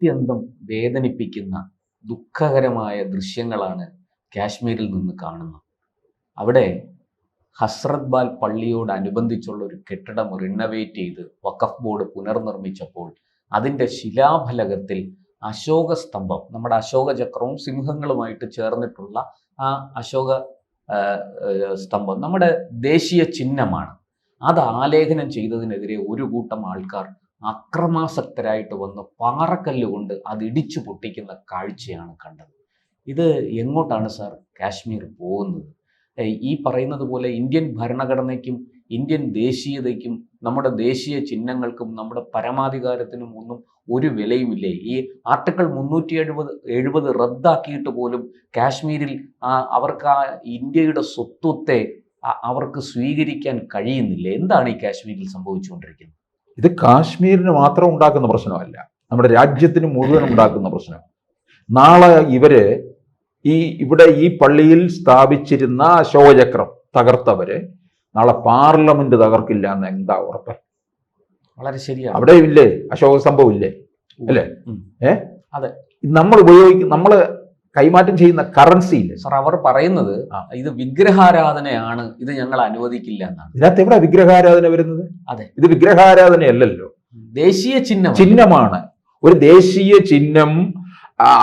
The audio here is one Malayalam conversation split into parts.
അത്യന്തം വേദനിപ്പിക്കുന്ന ദുഃഖകരമായ ദൃശ്യങ്ങളാണ് കാശ്മീരിൽ നിന്ന് കാണുന്നത്. അവിടെ ഹസ്രത് ബാൽ പള്ളിയോടനുബന്ധിച്ചുള്ള ഒരു കെട്ടിടം റിനോവേറ്റ് ചെയ്ത് വഖഫ് ബോർഡ് പുനർനിർമ്മിച്ചപ്പോൾ അതിൻ്റെ ശിലാഫലകത്തിൽ അശോക സ്തംഭം, നമ്മുടെ അശോക ചക്രവും സിംഹങ്ങളുമായിട്ട് ചേർന്നിട്ടുള്ള ആ അശോക സ്തംഭം നമ്മുടെ ദേശീയ ചിഹ്നമാണ്. അത് ആലേഖനം ചെയ്തതിനെതിരെ ഒരു കൂട്ടം ആൾക്കാർ അക്രമാസക്തരായിട്ട് വന്ന് പാറക്കല്ലുകൊണ്ട് അത് ഇടിച്ചു പൊട്ടിക്കുന്ന കാഴ്ചയാണ് കണ്ടത്. ഇത് എങ്ങോട്ടാണ് സാർ കാശ്മീർ പോകുന്നത്? ഈ പറയുന്നത് പോലെ ഇന്ത്യൻ ഭരണഘടനയ്ക്കും ഇന്ത്യൻ ദേശീയതയ്ക്കും നമ്മുടെ ദേശീയ ചിഹ്നങ്ങൾക്കും നമ്മുടെ പരമാധികാരത്തിനും ഒന്നും ഒരു വിലയുമില്ലേ? ഈ ആർട്ടിക്കിൾ 370 റദ്ദാക്കിയിട്ട് പോലും കാശ്മീരിൽ അവർക്ക് ആ ഇന്ത്യയുടെ സ്വത്വത്തെ അവർക്ക് സ്വീകരിക്കാൻ കഴിയുന്നില്ലേ? എന്താണ് ഈ കാശ്മീരിൽ സംഭവിച്ചുകൊണ്ടിരിക്കുന്നത്? ഇത് കാശ്മീരിന് മാത്രം ഉണ്ടാക്കുന്ന പ്രശ്നമല്ല, നമ്മുടെ രാജ്യത്തിന് മുഴുവൻ ഉണ്ടാക്കുന്ന പ്രശ്നം. നാളെ ഇവര് ഇവിടെ ഈ പള്ളിയിൽ സ്ഥാപിച്ചിരുന്ന അശോകചക്രം തകർത്തവര് നാളെ പാർലമെന്റ് തകർക്കില്ല എന്ന് എന്താ ഉറപ്പ്? വളരെ ശരിയാണ്. അവിടെ ഇല്ലേ അശോക സംഭവം ഇല്ലേ? അല്ലേ? അതെ. നമ്മൾ കൈമാറ്റം ചെയ്യുന്ന കറൻസി ഇല്ലേ സാർ? അവർ പറയുന്നത് ഇത് വിഗ്രഹാരാധനയാണ്, ഇത് ഞങ്ങൾ അനുവദിക്കില്ല എന്നാണ്. ഇതിനകത്ത് എവിടെ വിഗ്രഹാരാധന വരുന്നത്? അതെ, ഇത് വിഗ്രഹാരാധനയല്ലല്ലോ, ദേശീയ ചിഹ്നമാണ്. ഒരു ദേശീയ ചിഹ്നം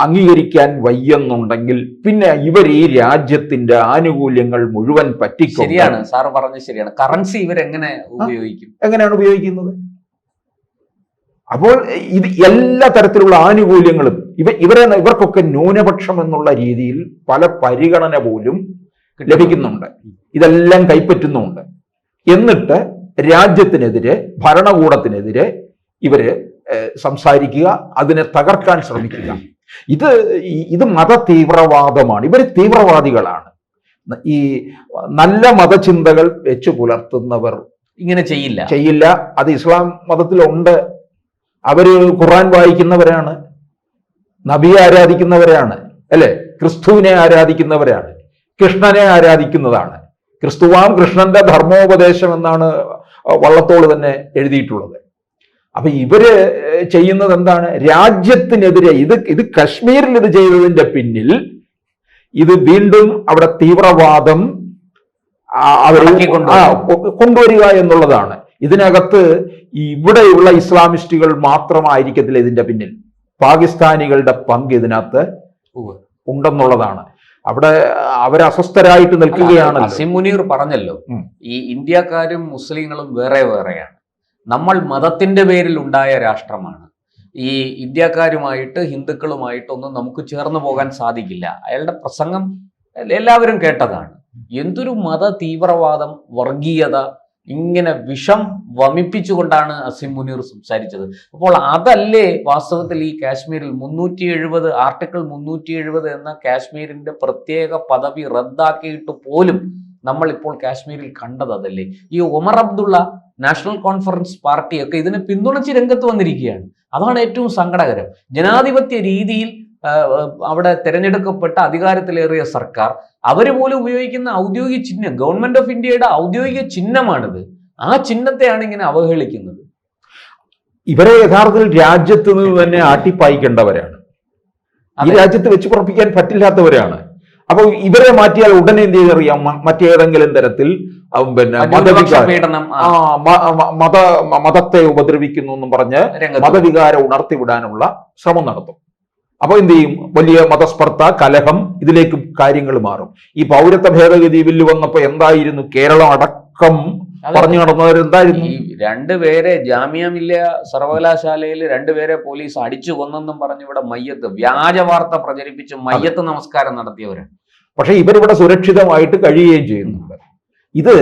അംഗീകരിക്കാൻ വയ്യെന്നുണ്ടെങ്കിൽ പിന്നെ ഇവർ ഈ രാജ്യത്തിന്റെ ആനുകൂല്യങ്ങൾ മുഴുവൻ പറ്റിക്കും. ശരിയാണ് സാർ പറഞ്ഞത്, ശരിയാണ്. കറൻസി ഇവരെങ്ങനെ ഉപയോഗിക്കും? എങ്ങനെയാണ് ഉപയോഗിക്കുന്നത്? അപ്പോൾ ഇത് എല്ലാ തരത്തിലുള്ള ആനുകൂല്യങ്ങളും ഇവർക്കൊക്കെ ന്യൂനപക്ഷം എന്നുള്ള രീതിയിൽ പല പരിഗണന പോലും ലഭിക്കുന്നുണ്ട്. ഇതെല്ലാം കൈപ്പറ്റുന്നുണ്ട്. എന്നിട്ട് രാജ്യത്തിനെതിരെ, ഭരണകൂടത്തിനെതിരെ ഇവര് സംസാരിക്കുക, അതിനെ തകർക്കാൻ ശ്രമിക്കുക. ഇത് മത തീവ്രവാദമാണ്. ഇവർ തീവ്രവാദികളാണ്. ഈ നല്ല മതചിന്തകൾ വെച്ചു പുലർത്തുന്നവർ ഇങ്ങനെ ചെയ്യില്ല. അത് ഇസ്ലാം മതത്തിലുണ്ട്. അവര് ഖുർആൻ വായിക്കുന്നവരാണ്, നബിയെ ആരാധിക്കുന്നവരാണ്, അല്ലെ? ക്രിസ്തുവിനെ ആരാധിക്കുന്നവരാണ്, കൃഷ്ണനെ ആരാധിക്കുന്നതാണ്. ക്രിസ്തുവാം കൃഷ്ണന്റെ ധർമ്മോപദേശം എന്നാണ് വള്ളത്തോൾ തന്നെ എഴുതിയിട്ടുള്ളത്. അപ്പൊ ഇവര് ചെയ്യുന്നത് എന്താണ്? രാജ്യത്തിനെതിരെ ഇത് കശ്മീരിൽ ഇത് ചെയ്തതിന്റെ പിന്നിൽ ഇത് വീണ്ടും അവിടെ തീവ്രവാദം അവർ കൊണ്ടുവരിക എന്നുള്ളതാണ്. ഇതിനകത്ത് ഇവിടെയുള്ള ഇസ്ലാമിസ്റ്റുകൾ മാത്രമായിരിക്കത്തില്ല ഇതിന്റെ പിന്നിൽ, പാകിസ്ഥാനികളുടെ പങ്ക് ഇതിനകത്ത് ഉണ്ടെന്നുള്ളതാണ്. അവിടെ അവരസ്വസ്ഥരായിട്ട് നിൽക്കുകയാണ്. അസീം മുനീർ പറഞ്ഞല്ലോ, ഈ ഇന്ത്യക്കാരും മുസ്ലിങ്ങളും വേറെ വേറെയാണ്. നമ്മൾ മതത്തിന്റെ പേരിൽ ഉണ്ടായ രാഷ്ട്രമാണ്. ഈ ഇന്ത്യക്കാരുമായിട്ട് ഹിന്ദുക്കളുമായിട്ടൊന്നും നമുക്ക് ചേർന്ന് പോകാൻ സാധിക്കില്ല. അയാളുടെ പ്രസംഗം എല്ലാവരും കേട്ടതാണ്. എന്തൊരു മത തീവ്രവാദം, വർഗീയത, ഇങ്ങനെ വിഷം വമിപ്പിച്ചുകൊണ്ടാണ് അസീം മുനീർ സംസാരിച്ചത്. അപ്പോൾ അതല്ലേ വാസ്തവത്തിൽ ഈ കാശ്മീരിൽ ആർട്ടിക്കിൾ 370 എന്ന കാശ്മീരിന്റെ പ്രത്യേക പദവി റദ്ദാക്കിയിട്ട് പോലും നമ്മൾ ഇപ്പോൾ കാശ്മീരിൽ കണ്ടത് അതല്ലേ? ഈ ഒമർ അബ്ദുള്ള, നാഷണൽ കോൺഫറൻസ് പാർട്ടിയൊക്കെ ഇതിനെ പിന്തുണച്ച് രംഗത്ത് വന്നിരിക്കുകയാണ്. അതാണ് ഏറ്റവും സങ്കടകരം. ജനാധിപത്യ രീതിയിൽ അവിടെ തിരഞ്ഞെടുക്കപ്പെട്ട അധികാരത്തിലേറിയ സർക്കാർ, അവർ പോലും ഉപയോഗിക്കുന്ന ഔദ്യോഗിക ചിഹ്നം, ഗവൺമെന്റ് ഓഫ് ഇന്ത്യയുടെ ഔദ്യോഗിക ചിഹ്നമാണിത്. ആ ചിഹ്നത്തെയാണ് ഇങ്ങനെ അവഹേളിക്കുന്നത്. ഇവരെ യഥാർത്ഥത്തിൽ രാജ്യത്ത് നിന്ന് തന്നെ ആട്ടിപ്പായിക്കേണ്ടവരാണ്. ഈ രാജ്യത്ത് വെച്ച് പുറപ്പിക്കാൻ പറ്റില്ലാത്തവരാണ്. അപ്പൊ ഇവരെ മാറ്റിയാൽ ഉടനെ എന്ത് ചെയ്തറിയാം? മറ്റേതെങ്കിലും തരത്തിൽ മതത്തെ ഉപദ്രവിക്കുന്നു എന്നും പറഞ്ഞ് മതവികാരം ഉണർത്തിവിടാനുള്ള ശ്രമം നടത്തും. അപ്പൊ എന്ത് ചെയ്യും? വലിയ മതസ്പർദ്ധ, കലഹം, ഇതിലേക്ക് കാര്യങ്ങൾ മാറും. ഈ പൗരത്വ ഭേദഗതി ബില്ല് വന്നപ്പോ എന്തായിരുന്നു? കേരളം അടക്കം പറഞ്ഞു നടന്നവർ എന്തായിരുന്നു? ഈ രണ്ടുപേരെ ജാമ്യ മില്ലിയ സർവകലാശാലയിൽ രണ്ടുപേരെ പോലീസ് അടിച്ചു കൊന്നെന്നും പറഞ്ഞ് ഇവിടെ മയ്യത്ത്, വ്യാജ വാർത്ത പ്രചരിപ്പിച്ച് മയ്യത്ത് നമസ്കാരം നടത്തിയവരാണ്. പക്ഷെ ഇവരിവിടെ സുരക്ഷിതമായിട്ട് കഴിയുകയും ചെയ്യുന്നുണ്ട്. ഇത്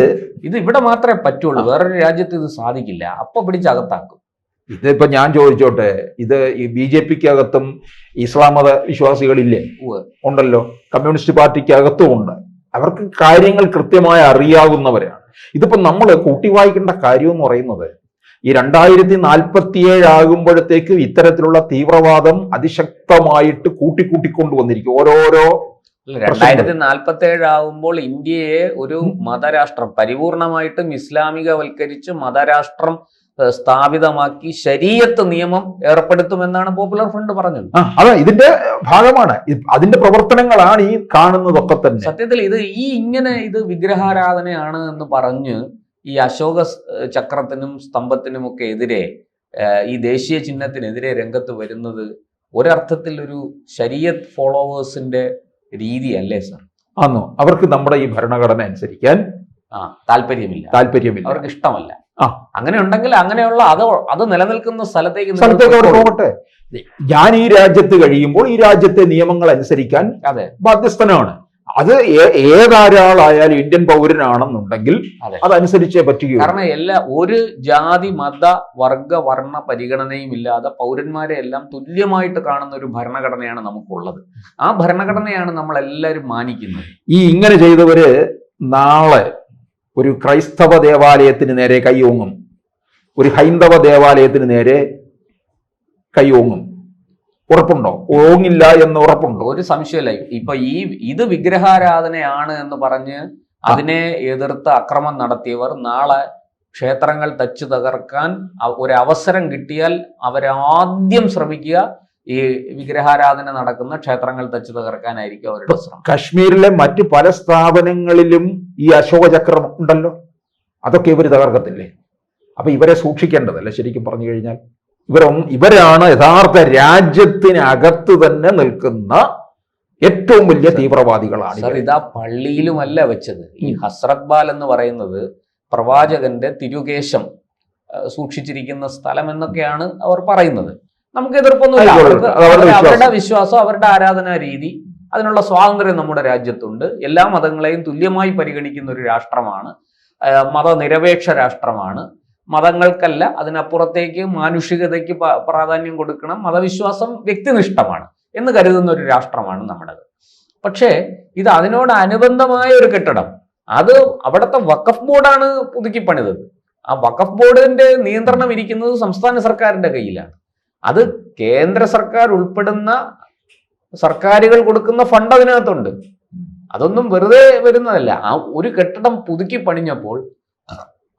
ഇവിടെ മാത്രമേ പറ്റുള്ളൂ, വേറൊരു രാജ്യത്ത് ഇത് സാധിക്കില്ല. അപ്പൊ പിടിച്ചകത്താക്കും. ഇതിപ്പോ ഞാൻ ചോദിച്ചോട്ടെ, ഇത് ഈ BJP-ക്കകത്തും ഇസ്ലാം മത വിശ്വാസികളില്ലേ? ഉണ്ടല്ലോ. കമ്മ്യൂണിസ്റ്റ് പാർട്ടിക്കകത്തും ഉണ്ട്. അവർക്ക് കാര്യങ്ങൾ കൃത്യമായി അറിയാവുന്നവരാണ്. ഇതിപ്പോ നമ്മൾ കൂട്ടി വായിക്കേണ്ട കാര്യം എന്ന് പറയുന്നത്, ഈ 2047 ആകുമ്പോഴത്തേക്ക് ഇത്തരത്തിലുള്ള തീവ്രവാദം അതിശക്തമായിട്ട് കൂട്ടിക്കൊണ്ടുവന്നിരിക്കും. ഓരോരോ 2047 ആകുമ്പോൾ ഇന്ത്യയെ ഒരു മതരാഷ്ട്രം, പരിപൂർണമായിട്ടും ഇസ്ലാമികവൽക്കരിച്ച് മതരാഷ്ട്രം സ്ഥാപിതമാക്കി ശരീഅത്ത് നിയമം ഏർപ്പെടുത്തുമെന്നാണ് പോപ്പുലർ ഫ്രണ്ട് പറഞ്ഞത്. അതെ, ഇതിന്റെ ഭാഗമാണ്, അതിന്റെ പ്രവർത്തനങ്ങളാണ് ഈ കാണുന്നതൊക്കെ തന്നെ. സത്യത്തിൽ ഇത് വിഗ്രഹാരാധനയാണ് എന്ന് പറഞ്ഞ് ഈ അശോക ചക്രത്തിനും സ്തംഭത്തിനും ഒക്കെ എതിരെ, ഈ ദേശീയ ചിഹ്നത്തിനെതിരെ രംഗത്ത് വരുന്നത് ഒരർത്ഥത്തിൽ ഒരു ശരീഅത്ത് ഫോളോവേഴ്സിന്റെ രീതിയല്ലേ സർ? ആണോ? അവർക്ക് നമ്മുടെ ഈ ഭരണഘടന അനുസരിക്കാൻ താല്പര്യമില്ല, അവർക്ക് ഇഷ്ടമല്ല. അങ്ങനെ ഉണ്ടെങ്കിൽ അങ്ങനെയുള്ള അത് നിലനിൽക്കുന്ന സ്ഥലത്തേക്ക് അവർ പോകട്ടെ. ഞാൻ ഈ രാജ്യത്ത് കഴിയുമ്പോൾ ഈ രാജ്യത്തെ നിയമങ്ങൾ അനുസരിക്കാൻ ബാധ്യസ്ഥനാണ്. അത് ഏതൊരാളായാലും ഇന്ത്യൻ പൗരനാണെന്നുണ്ടെങ്കിൽ അതനുസരിച്ചേ പറ്റുകയുള്ളൂ. കാരണം ഒരു ജാതി മത വർഗ വർണ്ണ പരിഗണനയും ഇല്ലാതെ പൗരന്മാരെ എല്ലാം തുല്യമായിട്ട് കാണുന്ന ഒരു ഭരണഘടനയാണ് നമുക്കുള്ളത്. ആ ഭരണഘടനയാണ് നമ്മൾ എല്ലാവരും മാനിക്കുന്നത്. ഇങ്ങനെ ചെയ്തവര് നാളെ ഒരു ക്രൈസ്തവ ദേവാലയത്തിന് നേരെ കൈയോങ്ങും, ഒരു ഹൈന്ദവ ദേവാലയത്തിന് നേരെ കൈയോങ്ങും. ഉറപ്പുണ്ടോ? ഓങ്ങില്ല എന്ന് ഉറപ്പുണ്ടോ? ഒരു സംശയമില്ല. ഇപ്പൊ ഇത് വിഗ്രഹാരാധനയാണ് എന്ന് പറഞ്ഞ് അതിനെ എതിർത്ത് അക്രമം നടത്തിയവർ നാളെ ക്ഷേത്രങ്ങൾ തച്ചു തകർക്കാൻ ഒരവസരം കിട്ടിയാൽ അവരാദ്യം ശ്രമിക്കുക ഈ വിഗ്രഹാരാധന നടക്കുന്ന ക്ഷേത്രങ്ങൾ തച്ചു തകർക്കാനായിരിക്കും അവരുടെ ശ്രമം. കശ്മീരിലെ മറ്റ് പല സ്ഥാപനങ്ങളിലും ഈ അശോക ചക്രം ഉണ്ടല്ലോ, അതൊക്കെ ഇവർ തകർക്കത്തില്ലേ? അപ്പൊ ഇവരെ സൂക്ഷിക്കേണ്ടതല്ലേ ശരിക്കും പറഞ്ഞു കഴിഞ്ഞാൽ? ഇവരാണ് യഥാർത്ഥ രാജ്യത്തിനകത്ത് തന്നെ നിൽക്കുന്ന ഏറ്റവും വലിയ തീവ്രവാദികളാണ്. സർ, ഇതാ പള്ളിയിലുമല്ല വെച്ചത്. ഈ ഹസ്രത് ബാൽ എന്ന് പറയുന്നത് പ്രവാചകന്റെ തിരുകേശം സൂക്ഷിച്ചിരിക്കുന്ന സ്ഥലം എന്നൊക്കെയാണ് അവർ പറയുന്നത്. നമുക്ക് എതിർപ്പൊന്നുമില്ല. അവരുടെ വിശ്വാസം, അവരുടെ ആരാധനാ രീതി, അതിനുള്ള സ്വാതന്ത്ര്യം നമ്മുടെ രാജ്യത്തുണ്ട്. എല്ലാ മതങ്ങളെയും തുല്യമായി പരിഗണിക്കുന്ന ഒരു രാഷ്ട്രമാണ്, മതനിരപേക്ഷ രാഷ്ട്രമാണ്. മതങ്ങൾക്കല്ല, അതിനപ്പുറത്തേക്ക് മാനുഷികതയ്ക്ക് പ്രാധാന്യം കൊടുക്കണം, മതവിശ്വാസം വ്യക്തിനിഷ്ഠമാണ് എന്ന് കരുതുന്ന ഒരു രാഷ്ട്രമാണ് നമ്മുടേത്. പക്ഷേ ഇത് അതിനോടനുബന്ധമായ ഒരു കെട്ടിടം, അത് അവിടുത്തെ വഖഫ് ബോർഡാണ് പുതുക്കി പണിതത്. ആ വഖഫ് ബോർഡിന്റെ നിയന്ത്രണം ഇരിക്കുന്നത് സംസ്ഥാന സർക്കാരിന്റെ കയ്യിലാണ്. അത് കേന്ദ്ര സർക്കാർ ഉൾപ്പെടുന്ന സർക്കാരുകൾ കൊടുക്കുന്ന ഫണ്ട് അതിനകത്തുണ്ട്. അതൊന്നും വെറുതെ വരുന്നതല്ല. ആ ഒരു കെട്ടിടം പുതുക്കി പണിഞ്ഞപ്പോൾ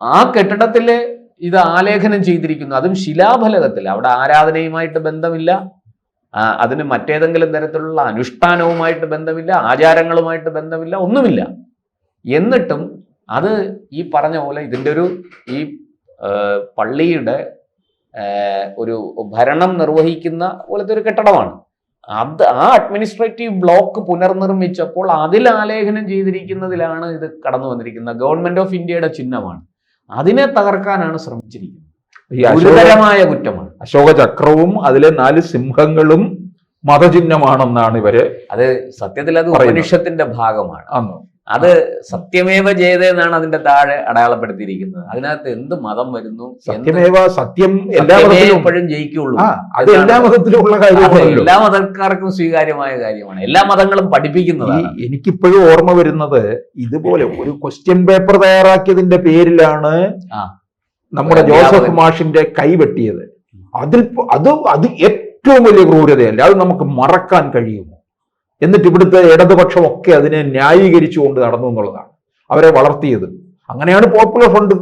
ആ കെട്ടിടത്തില് ഇത് ആലേഖനം ചെയ്തിരിക്കുന്നു, അതും ശിലാഫലകത്തിൽ. അവിടെ ആരാധനയുമായിട്ട് ബന്ധമില്ല, അതിന് മറ്റേതെങ്കിലും തരത്തിലുള്ള അനുഷ്ഠാനവുമായിട്ട് ബന്ധമില്ല, ആചാരങ്ങളുമായിട്ട് ബന്ധമില്ല, ഒന്നുമില്ല. എന്നിട്ടും അത് ഈ പറഞ്ഞ പോലെ ഇതിൻ്റെ ഈ പള്ളിയുടെ ഒരു ഭരണം നിർവഹിക്കുന്ന പോലത്തെ ഒരു കെട്ടിടമാണ്. ആ അഡ്മിനിസ്ട്രേറ്റീവ് ബ്ലോക്ക് പുനർനിർമ്മിച്ചപ്പോൾ അതിൽ ആലേഖനം ചെയ്തിരിക്കുന്നതിലാണ് ഇത് കടന്നു വന്നിരിക്കുന്നത്. ഗവൺമെന്റ് ഓഫ് ഇന്ത്യയുടെ ചിഹ്നമാണ്. അതിനെ തകർക്കാനാണ് ശ്രമിച്ചിരിക്കുന്നത്. ഗുരുതരമായ കുറ്റമാണ്. അശോക ചക്രവും അതിലെ 4 സിംഹങ്ങളും മതചിഹ്നമാണെന്നാണ് ഇവര്. അത് സത്യത്തിൽ അത് ഉപനിഷത്തിന്റെ ഭാഗമാണ്. അത് സത്യമേവ ജയത എന്നാണ് അതിന്റെ താഴെ അടയാളപ്പെടുത്തിയിരിക്കുന്നത്. അതിനകത്ത് എന്ത് മതം വരുന്നു, സത്യം എപ്പോഴും ജയിക്കുള്ളൂ. അത് എല്ലാ മതത്തിലുമുള്ള കാര്യമാണ്, എല്ലാ മതക്കാർക്കും സ്വീകാര്യമായ കാര്യമാണ്, എല്ലാ മതങ്ങളും പഠിപ്പിക്കുന്നതാണ്. എനിക്കിപ്പോഴും ഓർമ്മ വരുന്നത് ഇതുപോലെ ഒരു ക്വസ്റ്റ്യൻ പേപ്പർ തയ്യാറാക്കിയതിന്റെ പേരിലാണ് നമ്മുടെ ജോസഫ് മാഷിന്റെ കൈവെട്ടിയത്. അത് ഏറ്റവും വലിയ ക്രൂരതയല്ല, അത് നമുക്ക് മറക്കാൻ കഴിയുമോ? എന്നിട്ട് ഇവിടുത്തെ ഇടതുപക്ഷമൊക്കെ അതിനെ ന്യായീകരിച്ചുകൊണ്ട് നടന്നു എന്നുള്ളതാണ് അവരെ വളർത്തിയത്. അങ്ങനെയാണ് പോപ്പുലർ ഫ്രണ്ട്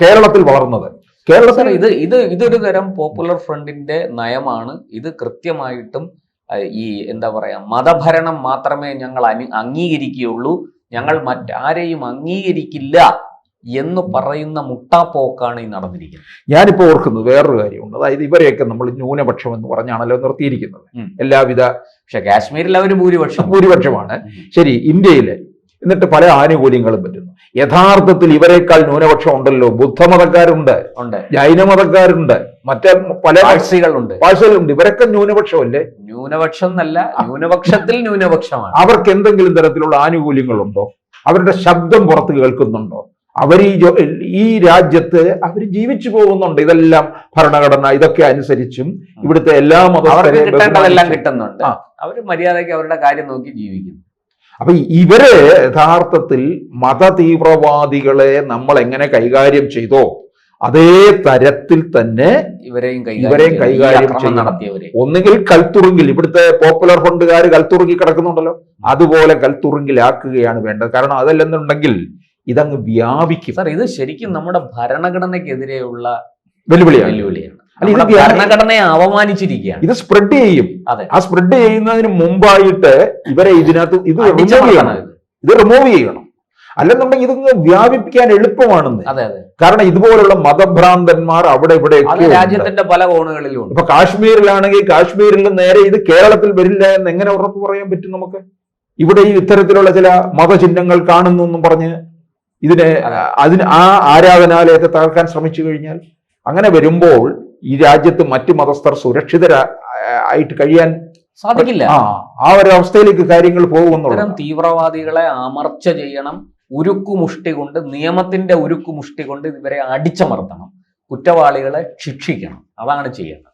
കേരളത്തിൽ വളർന്നത്. കേരളത്തിൽ ഇതൊരു തരം പോപ്പുലർ ഫ്രണ്ടിന്റെ നയമാണ്. ഇത് കൃത്യമായിട്ടും ഈ എന്താ പറയാ, മതഭരണം മാത്രമേ ഞങ്ങൾ അംഗീകരിക്കുകയുള്ളൂ, ഞങ്ങൾ മറ്റാരെയും അംഗീകരിക്കില്ല എന്ന് പറയുന്ന മുട്ടാപ്പോക്കാണ് ഈ നടന്നിരിക്കുന്നത്. ഞാനിപ്പോ ഓർക്കുന്നത് വേറൊരു കാര്യമുണ്ട്. അതായത് ഇവരെയൊക്കെ നമ്മൾ ന്യൂനപക്ഷം എന്ന് പറഞ്ഞാണല്ലോ നിർത്തിയിരിക്കുന്നത്. എല്ലാവിധ, പക്ഷെ കാശ്മീരിൽ അവർ ഭൂരിപക്ഷമാണ്. ശരി, ഇന്ത്യയില് എന്നിട്ട് പല ആനുകൂല്യങ്ങളും പറ്റുന്നു. യഥാർത്ഥത്തിൽ ഇവരെക്കാൾ ന്യൂനപക്ഷം ഉണ്ടല്ലോ. ബുദ്ധമതക്കാരുണ്ട്, ജൈനമതക്കാരുണ്ട്, മറ്റേ പല പാഴ്സികളുണ്ട്. ഇവരൊക്കെ ന്യൂനപക്ഷമല്ലേ? ന്യൂനപക്ഷം എന്നല്ല, ന്യൂനപക്ഷത്തിൽ ന്യൂനപക്ഷമാണ്. അവർക്ക് എന്തെങ്കിലും തരത്തിലുള്ള ആനുകൂല്യങ്ങളുണ്ടോ? അവരുടെ ശബ്ദം പുറത്ത് കേൾക്കുന്നുണ്ടോ? അവർ ഈ രാജ്യത്ത് അവർ ജീവിച്ചു പോകുന്നുണ്ട്. ഇതെല്ലാം ഭരണഘടന ഇതൊക്കെ അനുസരിച്ചും ഇവിടുത്തെ എല്ലാ മതസ്ഥരെയും കിട്ടുന്നുണ്ട്. അവർ മര്യാദയ്ക്ക് അവരുടെ കാര്യം നോക്കി ജീവിക്കുന്നു. അപ്പൊ ഇവര് യഥാർത്ഥത്തിൽ മത തീവ്രവാദികളെ നമ്മൾ എങ്ങനെ കൈകാര്യം ചെയ്തോ അതേ തരത്തിൽ തന്നെ ഇവരെയും കൈകാര്യം നടത്തിയവരെ ഒന്നുകിൽ കൽത്തുറുങ്കിൽ, ഇവിടുത്തെ പോപ്പുലർ ഫണ്ടുകാർ കൽത്തുറുങ്കി കിടക്കുന്നുണ്ടല്ലോ, അതുപോലെ കൽത്തുറുങ്കിലാക്കുകയാണ് വേണ്ടത്. കാരണം അതല്ലെന്നുണ്ടെങ്കിൽ ഇതങ്ങ് വ്യാപിക്കും. സാർ, ഇത് ശരിക്കും നമ്മുടെ ഭരണഘടനയ്ക്കെതിരെയുള്ള വെല്ലുവിളിയാണ്. അല്ല, ഇത് നമ്മുടെ ഭരണഘടനയെ അവമാനിച്ചിരിക്കുകയാണ്. ഇത് സ്പ്രെഡ് ചെയ്യും. അതെ. ആ സ്പ്രെഡ് ചെയ്യുന്നതിന് മുമ്പായിട്ട് ഇവരെ ഇതിനകത്ത് ഇത് റിമൂവ് ചെയ്യണം. അല്ലെന്നുണ്ടെങ്കിൽ ഇതൊന്ന് വ്യാപിപ്പിക്കാൻ എളുപ്പമാണെന്ന്. അതെ അതെ. കാരണം ഇതുപോലുള്ള മതഭ്രാന്തന്മാർ അവിടെ ഇവിടെ രാജ്യത്തിന്റെ പല കോണുകളിലും ഉണ്ട്. ഇപ്പൊ കാശ്മീരിലാണെങ്കിൽ കാശ്മീരിൽ നേരെ ഇത് കേരളത്തിൽ വരില്ല എന്ന് എങ്ങനെ ഉറപ്പ് പറയാൻ പറ്റും നമുക്ക്? ഇവിടെ ഈ ഇത്തരത്തിലുള്ള ചില മതചിഹ്നങ്ങൾ കാണുന്നു എന്നും പറഞ്ഞ് അതിന് ആ ആരാധനാലയത്തെ തകർക്കാൻ ശ്രമിച്ചു കഴിഞ്ഞാൽ, അങ്ങനെ വരുമ്പോൾ ഈ രാജ്യത്ത് മറ്റു മതസ്ഥർ സുരക്ഷിതരായിട്ട് കഴിയാൻ സാധിക്കില്ല. ആ ഒരു അവസ്ഥയിലേക്ക് കാര്യങ്ങൾ പോകുമെന്നുള്ള തീവ്രവാദികളെ അമർച്ച ചെയ്യണം. ഉരുക്കുമുഷ്ടി കൊണ്ട്, നിയമത്തിന്റെ ഉരുക്കുമുഷ്ടി കൊണ്ട് ഇവരെ അടിച്ചമർത്തണം. കുറ്റവാളികളെ ശിക്ഷിക്കണം. അതാണ് ചെയ്യേണ്ടത്.